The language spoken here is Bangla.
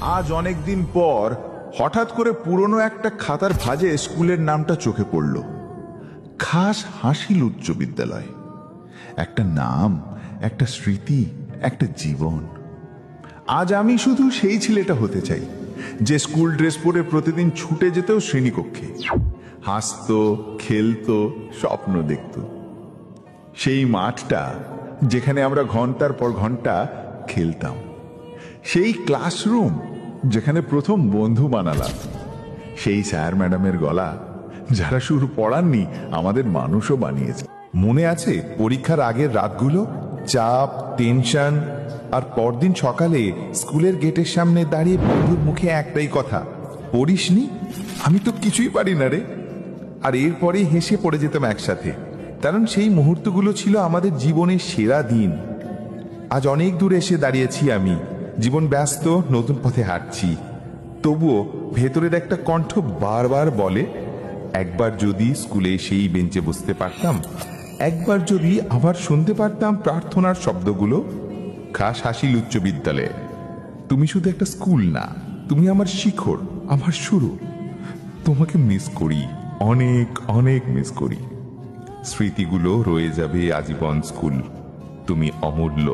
আজ অনেক দিন পর হঠাৎ করে পুরনো একটা খাতার ভাঁজে স্কুলের নামটা চোখে পড়ল, খাস হাসিল উচ্চ বিদ্যালয়। একটা নাম, একটা স্মৃতি, একটা জীবন। আজ আমি শুধু সেই ছেলেটা হতে চাই যে স্কুল ড্রেস পরে প্রতিদিন ছুটে যেতেও শ্রেণীকক্ষে, হাসতো, খেলতো, স্বপ্ন দেখত। সেই মাঠটা যেখানে আমরা ঘন্টার পর ঘন্টা খেলতাম, সেই ক্লাসরুম যেখানে প্রথম বন্ধু বানালাম, সেই স্যার ম্যাডামের গলা যারা শুধু পড়াননি, আমাদের মানুষও বানিয়েছে। মনে আছে পরীক্ষার আগের রাতগুলো, চাপ, টেনশন, আর পরদিন সকালে স্কুলের গেটের সামনে দাঁড়িয়ে বন্ধুর মুখে একটাই কথা, পড়িসনি? আমি তো কিছুই পারি না রে। আর এরপরেই হেসে পড়ে যেতাম একসাথে, কারণ সেই মুহূর্তগুলো ছিল আমাদের জীবনের সেরা দিন। আজ অনেক দূরে এসে দাঁড়িয়েছি আমি, জীবন ব্যস্ত, নতুন পথে হাঁটছি। তবুও ভেতরের একটা কণ্ঠ বারবার বলে, একবার যদি স্কুলে সেই বেঞ্চে বসতে পারতাম, একবার যদি আবার শুনতে পারতাম প্রার্থনার শব্দগুলো। খাস হাসিল উচ্চ বিদ্যালয়ে তুমি শুধু একটা স্কুল না, তুমি আমার শিখর, আমার শুরু। তোমাকে মিস করি, অনেক অনেক মিস করি। স্মৃতিগুলো রয়ে যাবে আজীবন স্কুল, তুমি অমূল্য।